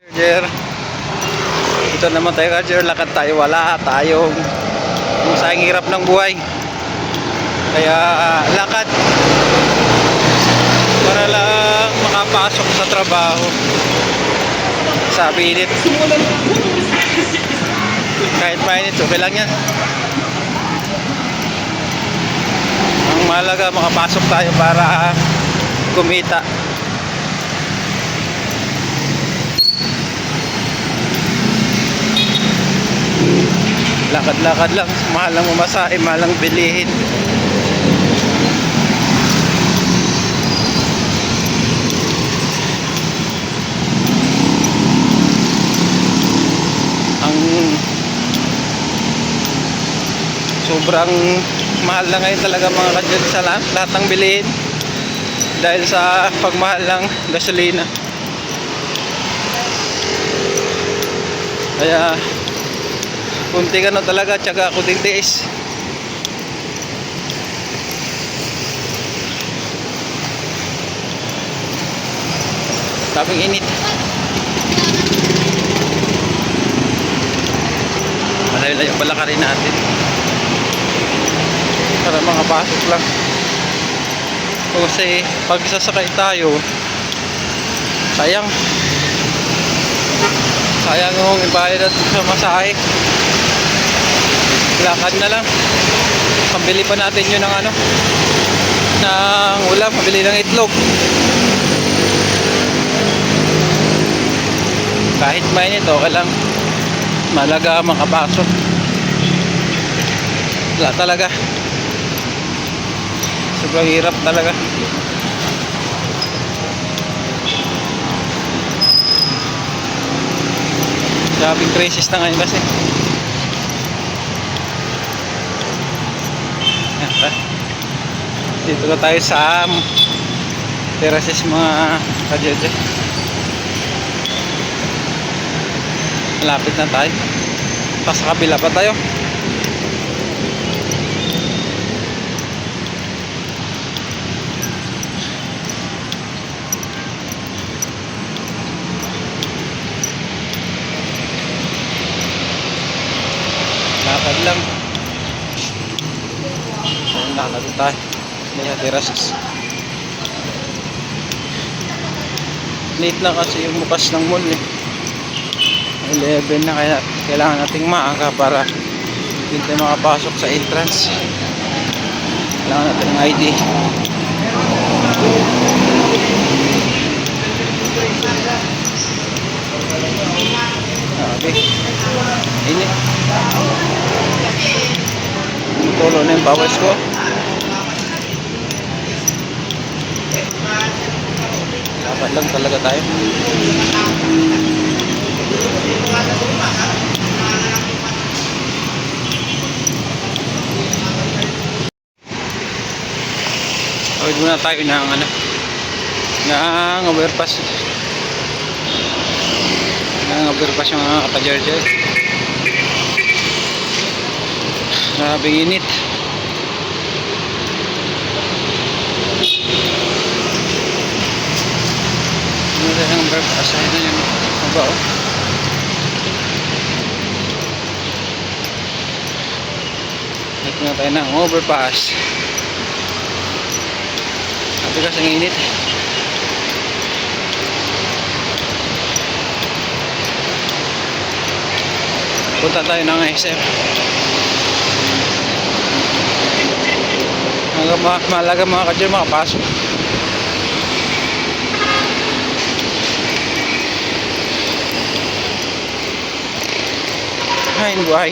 Roger, ito naman tayo Roger, lakad tayo, wala tayong sa hirap ng buhay. Kaya lakad para lang makapasok sa trabaho. Sabi init. Kahit mainit, okay lang yan. Ang mahalaga makapasok tayo para kumita. Lakad-lakad lang, mahal ang mamasahe, mahal ang bilihin. Ang sobrang mahal na ngayon talaga mga kadyan sa lahat ng bilihin dahil sa pagmahal ng gasolina. Kaya kunti ano talaga, tiyaga ako titiis. Sabing init. Malayo-layo pala ka rin natin para makapasok lang. Kasi pag sasakay tayo, sayang yung ibayad at sa masahe. Lakad na lang. Pambili pa natin yun ng ng ulam, pambili ng itlog. Kahit mainit, okay lang. Malaga makapasok. Wala talaga. Sobrang hirap talaga. Grabing crisis na ngayon kasi. Dito na tayo sa terraces mga kadyote. Malapit na tayo. Sa kabila pa tayo. Lakad lang. Lakad tayo. May terraces. Late na kasi yung bukas ng mall 11 na, kaya kailangan nating maaga para hindi tayo makapasok sa entrance. Kailangan natin ng ID. Okay. Ini tulo na yung bawals ko. Dapat lang talaga tayo. Tawid muna tayo ng overpass. Ng overpass yung mga kapajerjer. Grabing init. Ang overpass ay na yun. Mabao. Ito na tayo ng overpass. Sabi kasi ang init. Punta tayo ng SM. Malaga mga kadyo makapasok. Ay, buhay.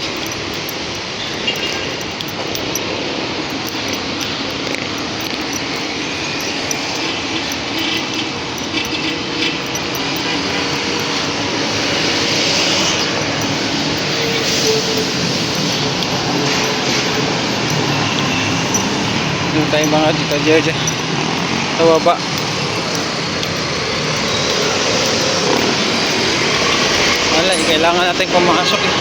Doon tayo mga dito dyan sa baba. Wala, kailangan natin pumasok eh.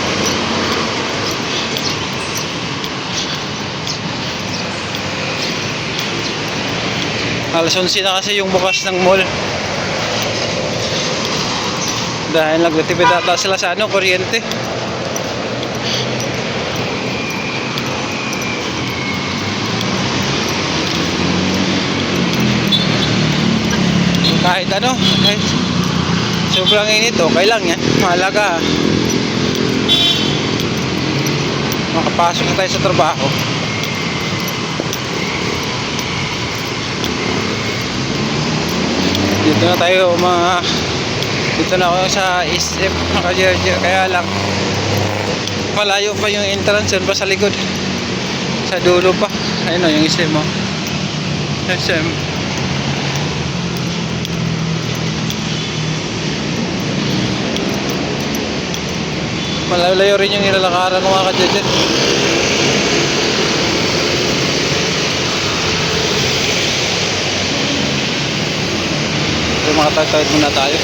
Alas 11 na kasi yung bukas ng mall. Dahil nagtipid ata sila sa ano, kuryente. Kahit ano, kahit sobrang init, okay lang yan. Mahalaga makapasok na tayo sa trabaho. Dito na tayo dito na ako sa SF kaya lang malayo pa yung entrance yun pa sa likod, sa dulo pa. Ayun o yung SM mo, SM. Malayo rin yung nilalakaran ng mga kadyajan. So makatagtawid muna tayo.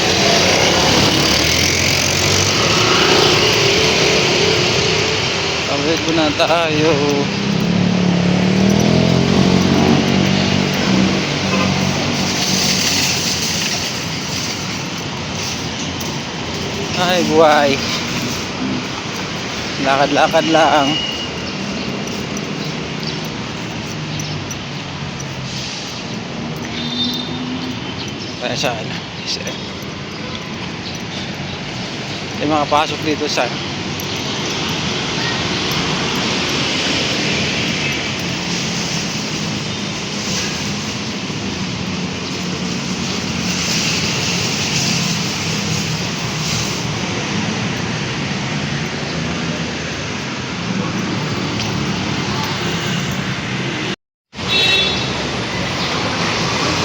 Tawid muna tayo. Ay buhay. Lakad-lakad lang. Kaya sa ano, may makapasok dito sa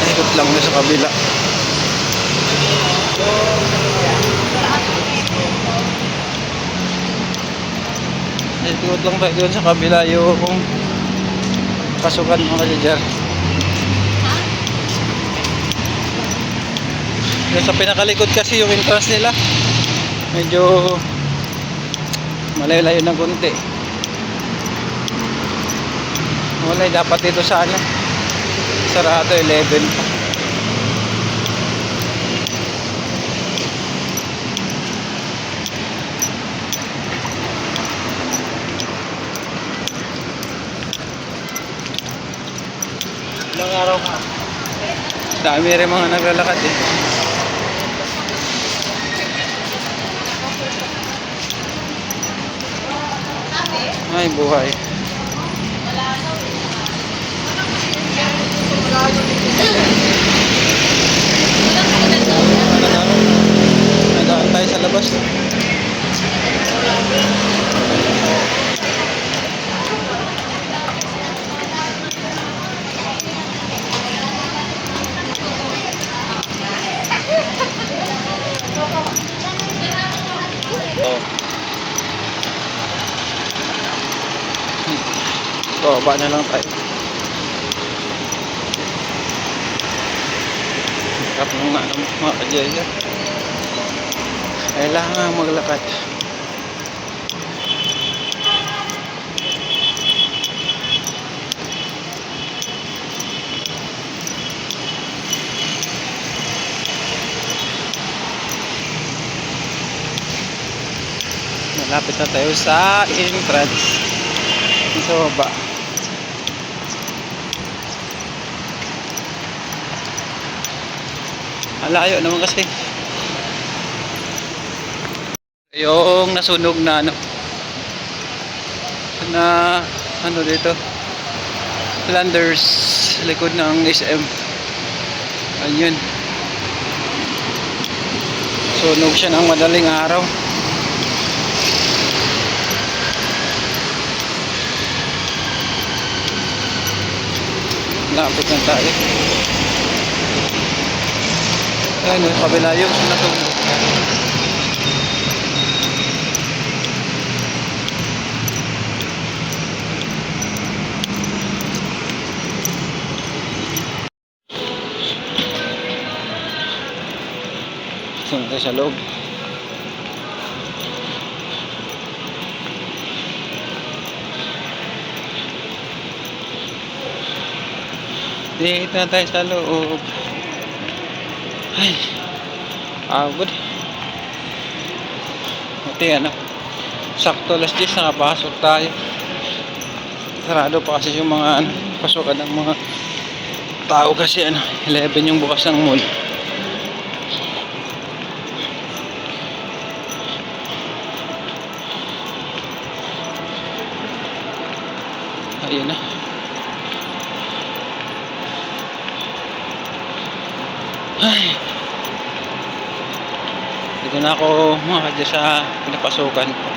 ikot lang na sa kabila. Ikot lang tayo doon sa kabila yung pasukan mga kadyajan. Yung sa pinakalikod kasi yung entrance nila medyo malayo-layo ng konti. Wala, dapat dito sa ano, sarado 11 pa. Ilang araw ka? Dami rin mga naglalakad eh. Ay buhay. Nadaan tayo sa labas. Baba na lang tayo. Sarap ng mga kadyajan. Kailangan maglakad. Malapit na tayo sa entrance. Sa baba. Malayo naman kasi. Yung nasunog na ano dito, Flanders, likod ng SM. Ayun, sunog siya ng madaling araw. Lapit na tayo. Ayun, kabila yung nasunog. Sunod sa loob. Dito na tayo sa loob. Ay, agod. buti ano, sakto alas 10 nakapasok tayo. Sarado pa kasi yung mga ano, pasukan ng mga tao kasi ano, 11 yung bukas ng mall. Ayun na. Ay. Dito na ako mga kadya sa pinapasukan ko.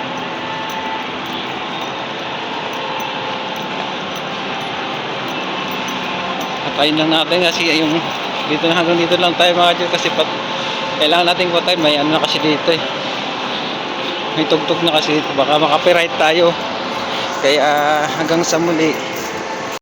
Patayin lang natin kasi yung dito na hanggang dito lang tayo mga kadya kasi kailangan natin patayin. May ano na kasi dito eh. May tugtog na kasi dito. Baka makapiright tayo. Kaya hanggang sa muli.